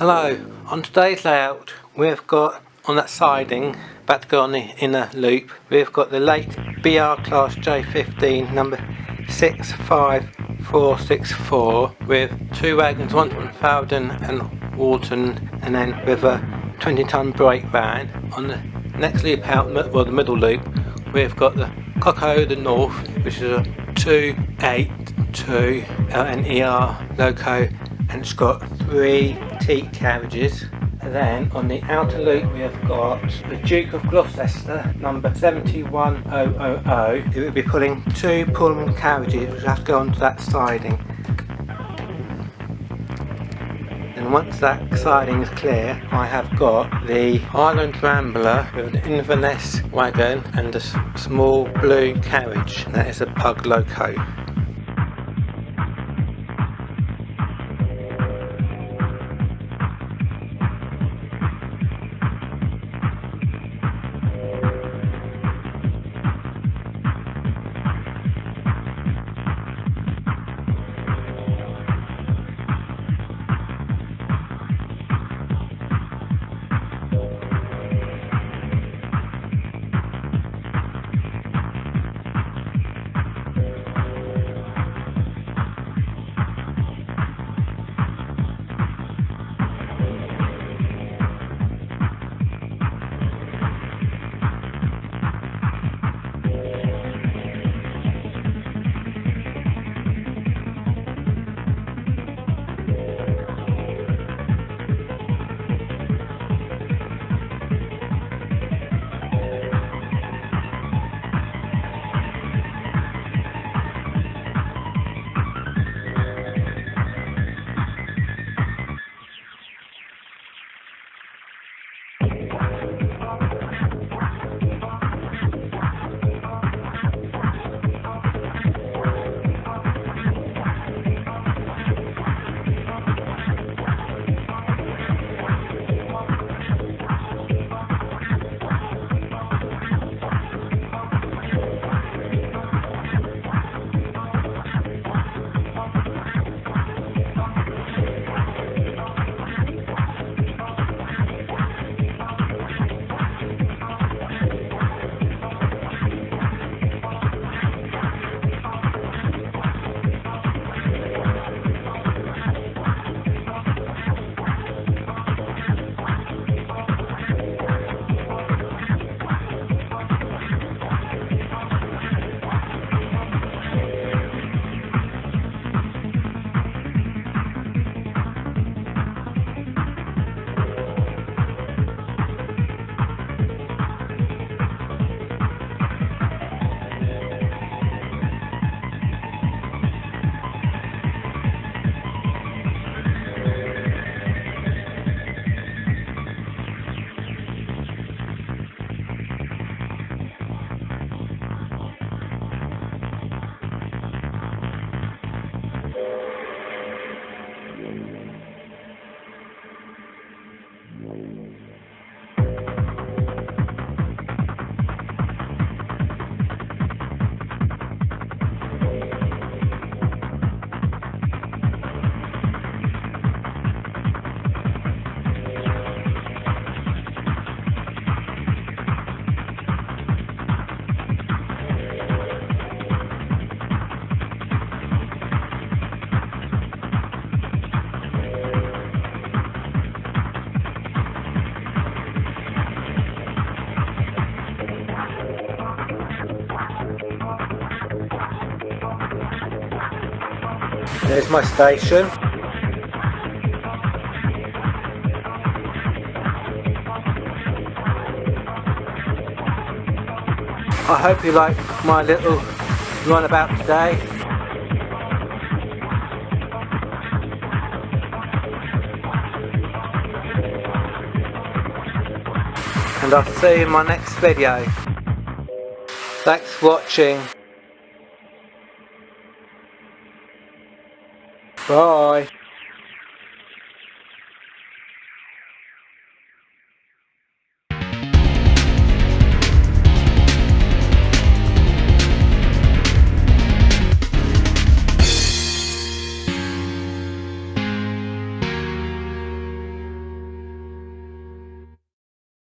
Hello, on today's layout we've got on that siding, about to go on the inner loop, we've got the late BR class J15 number 65464 with two wagons, one from Fowden and Walton, and then with a 20-ton brake van. On the next loop out, well the middle loop, we've got the Coco the North, which is a 282 LNER Loco, and it's got 3 teak carriages. And then on the outer loop we have got the Duke of Gloucester number 71000. It will be pulling 2 Pullman carriages which have to go onto that siding. And once that siding is clear, I have got the Highland Rambler with an Inverness wagon and a small blue carriage. And that is a Pug Loco. There's my station. I hope you like my little run about today. And I'll see you in my next video. Thanks for watching. Bye.